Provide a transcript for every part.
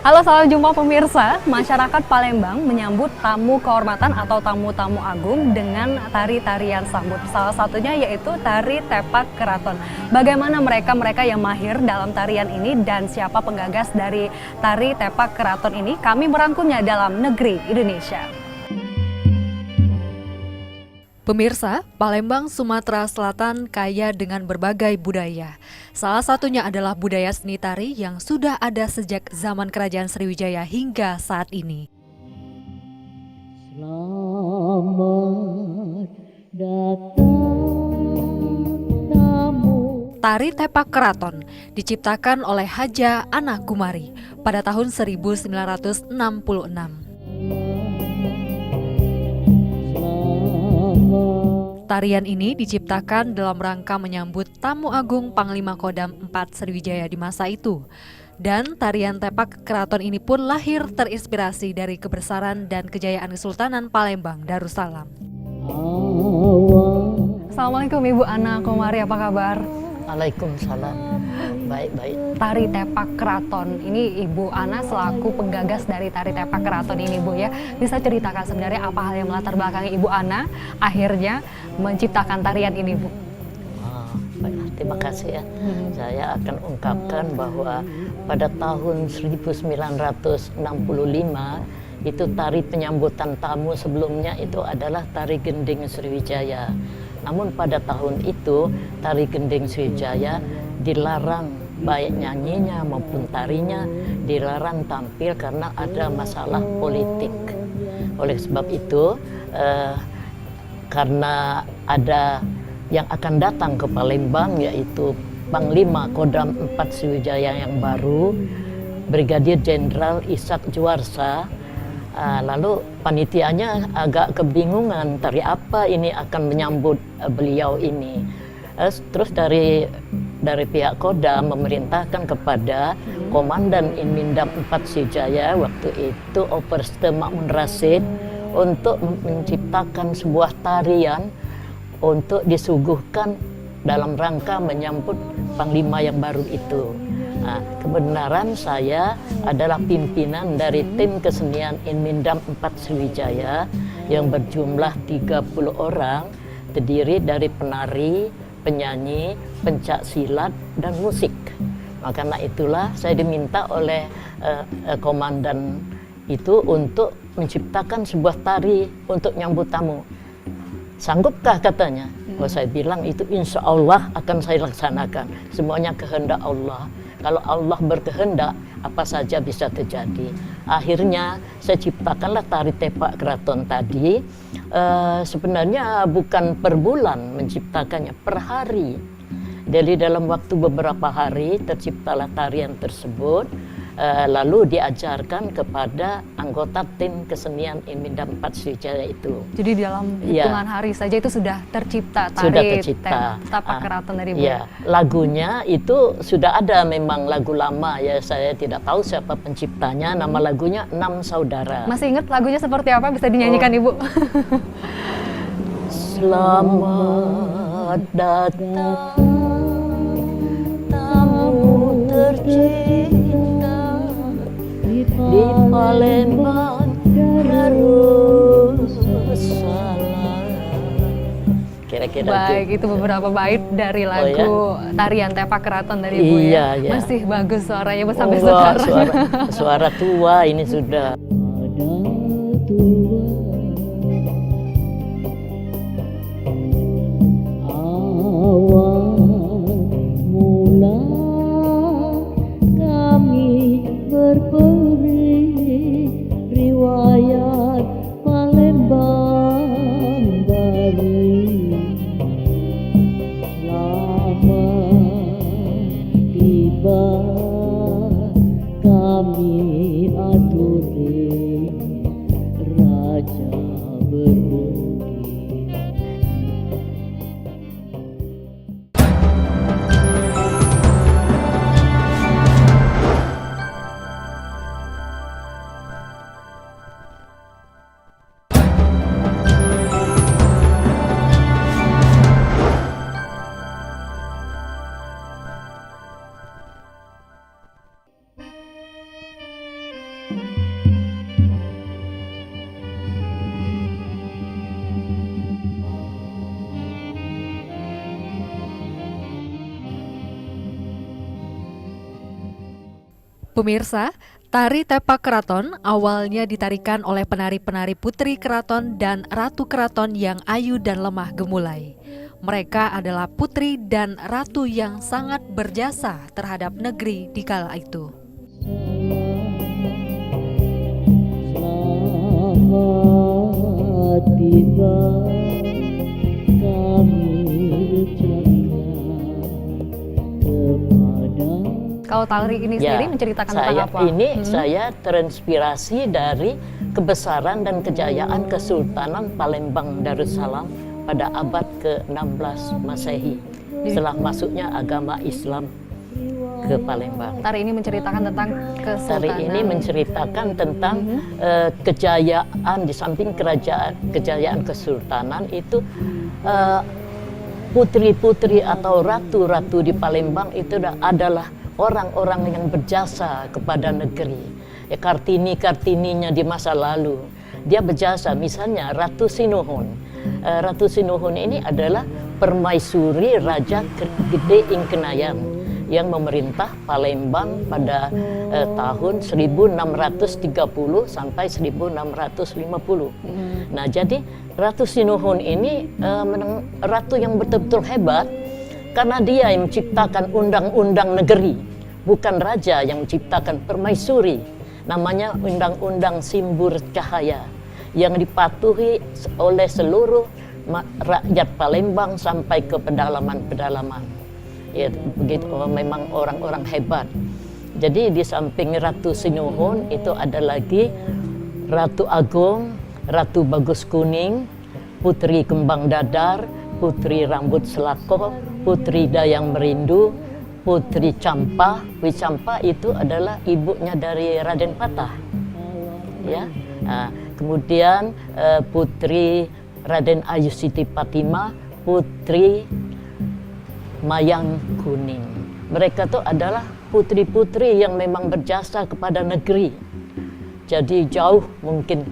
Halo, salam jumpa pemirsa. Masyarakat Palembang menyambut tamu kehormatan atau tamu-tamu agung dengan tari-tarian sambut. Salah satunya yaitu tari tepak keraton. Bagaimana mereka yang mahir dalam tarian ini dan siapa penggagas dari tari tepak keraton ini? Kami merangkumnya dalam Negeri Indonesia. Pemirsa, Palembang, Sumatera Selatan kaya dengan berbagai budaya. Salah satunya adalah budaya seni tari yang sudah ada sejak zaman Kerajaan Sriwijaya hingga saat ini. Selamat datang tamu. Tari tepak keraton diciptakan oleh Haja Ana Kumari pada tahun 1966. Tarian ini diciptakan dalam rangka menyambut tamu agung Panglima Kodam 4 Sriwijaya di masa itu. Dan tarian tepak keraton ini pun lahir terinspirasi dari kebesaran dan kejayaan Kesultanan Palembang Darussalam. Assalamualaikum Ibu Ana Kumari, apa kabar? Waalaikumsalam. Baik-baik. Tari tepak keraton ini Ibu Ana selaku penggagas dari tari tepak keraton ini, Bu, ya. Bisa ceritakan sebenarnya apa hal yang melatar belakangi Ibu Ana akhirnya menciptakan tarian ini, Bu? Baik, terima kasih ya. Saya akan ungkapkan bahwa pada tahun 1965 itu tari penyambutan tamu sebelumnya itu adalah tari gending Sriwijaya. Namun pada tahun itu tari gending Sriwijaya dilarang, baik nyanyinya maupun tarinya dilarang tampil karena ada masalah politik. Oleh sebab itu karena ada yang akan datang ke Palembang yaitu Panglima Kodam 4 Sriwijaya yang baru, Brigadir Jenderal Ishak Juwarsa. Lalu panitianya agak kebingungan tari apa ini akan menyambut beliau ini. Terus dari pihak Kodam memerintahkan kepada Komandan Inmindam 4 Sriwijaya waktu itu Operste Makmun Rasid untuk menciptakan sebuah tarian untuk disuguhkan dalam rangka menyambut Panglima yang baru itu. Nah, kebenaran saya adalah pimpinan dari tim kesenian Inmindam 4 Sriwijaya yang berjumlah 30 orang, terdiri dari penari, penyanyi, pencak silat, dan musik. Karena itulah saya diminta oleh komandan itu untuk menciptakan sebuah tari untuk nyambut tamu. Sanggupkah katanya? Saya bilang itu insya Allah akan saya laksanakan. Semuanya kehendak Allah. Kalau Allah berkehendak, apa saja bisa terjadi. Akhirnya saya ciptakanlah tari tepak keraton tadi. Sebenarnya bukan per bulan menciptakannya, per hari. Jadi dalam waktu beberapa hari terciptalah tarian tersebut. Lalu diajarkan kepada anggota tim kesenian Inmindam 4 Sriwijaya itu. Jadi dalam hitungan hari saja itu sudah tercipta tari tepak keraton dari Bu. Ya, lagunya itu sudah ada memang lagu lama ya, saya tidak tahu siapa penciptanya, nama lagunya 6 Saudara. Masih ingat lagunya seperti apa? Bisa dinyanyikan Ibu? Selamat datang tamu tercinta di Palembang Darussalam. Kira-kira baik, itu beberapa bait dari lagu tarian tepak keraton dari Bu, ya. Masih bagus suaranya Bu sampai sekarang. Suara tua ini sudah. Riwayat Palembang baru, selamat tiba kami aturi. Pemirsa, tari tepak keraton awalnya ditarikan oleh penari-penari putri keraton dan ratu keraton yang ayu dan lemah gemulai. Mereka adalah putri dan ratu yang sangat berjasa terhadap negeri di kala itu. Selamat tiba kami ucapkan kepada. Kalau tari ini sendiri menceritakan tentang apa? Saya terinspirasi dari kebesaran dan kejayaan Kesultanan Palembang Darussalam pada abad ke-16 Masehi setelah masuknya agama Islam ke Palembang. Tari ini menceritakan tentang kesultanan. Tari ini menceritakan tentang kejayaan di samping kejayaan kesultanan itu putri-putri atau ratu-ratu di Palembang itu adalah orang-orang yang berjasa kepada negeri. Ya, Kartini-kartininya di masa lalu dia berjasa, misalnya Ratu Sinuhun. Ratu Sinuhun ini adalah permaisuri Raja Gede Ingkenayan yang memerintah Palembang pada tahun 1630 sampai 1650. Nah, jadi Ratu Sinuhun ini ratu yang betul-betul hebat karena dia yang menciptakan undang-undang negeri, bukan raja yang menciptakan permaisuri. Namanya Undang-Undang Simbur Cahaya yang dipatuhi oleh seluruh rakyat Palembang sampai ke pedalaman-pedalaman. Ya, begitu, memang orang-orang hebat. Jadi di samping Ratu Sinuhun itu ada lagi Ratu Agung, Ratu Bagus Kuning, Putri Kembang Dadar, Putri Rambut Selako, Putri Dayang Merindu, Putri Campa. Campa itu adalah ibunya dari Raden Patah. Ya. Nah, kemudian Putri Raden Ayu Siti Fatimah, Putri Mayang Kuning. Mereka itu adalah putri-putri yang memang berjasa kepada negeri. Jadi jauh mungkin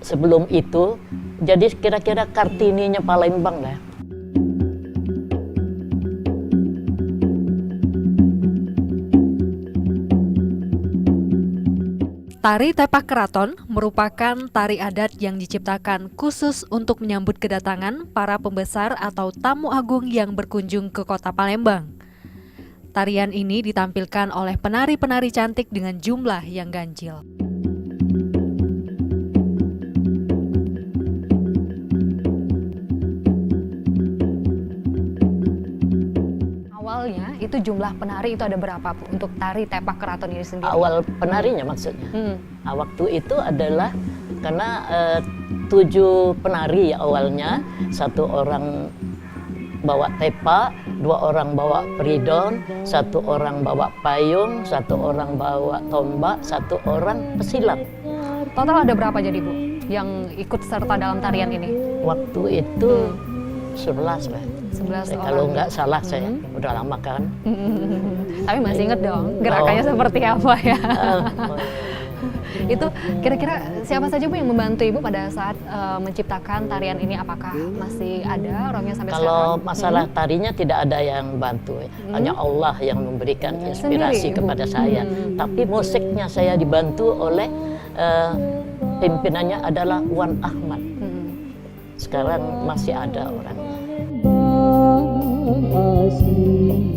sebelum itu. Jadi kira-kira Kartininya Palembang lah. Tari tepak keraton merupakan tari adat yang diciptakan khusus untuk menyambut kedatangan para pembesar atau tamu agung yang berkunjung ke kota Palembang. Tarian ini ditampilkan oleh penari-penari cantik dengan jumlah yang ganjil. Awalnya itu jumlah penari itu ada berapa Bu, untuk tari tepak keraton ini sendiri? Awal penarinya maksudnya. Waktu itu adalah karena 7 penari ya awalnya, 1 orang bawa tepak, 2 orang bawa peridon, 1 orang bawa payung, 1 orang bawa tombak, 1 orang pesilat. Total ada berapa jadi Bu yang ikut serta dalam tarian ini? Waktu itu 11 lah. 11 orang. Kalau nggak salah saya, udah lama kan. Tapi masih inget dong gerakannya seperti apa ya? Itu kira-kira siapa saja Bu yang membantu Ibu pada saat menciptakan tarian ini? Apakah masih ada orangnya sampai sekarang? Kalau masalah tarinya tidak ada yang bantu, hanya Allah yang memberikan inspirasi Sendiri, Ibu? kepada saya. Tapi musiknya saya dibantu oleh pimpinannya adalah Wan Ahmad. Sekarang masih ada orangnya. Asli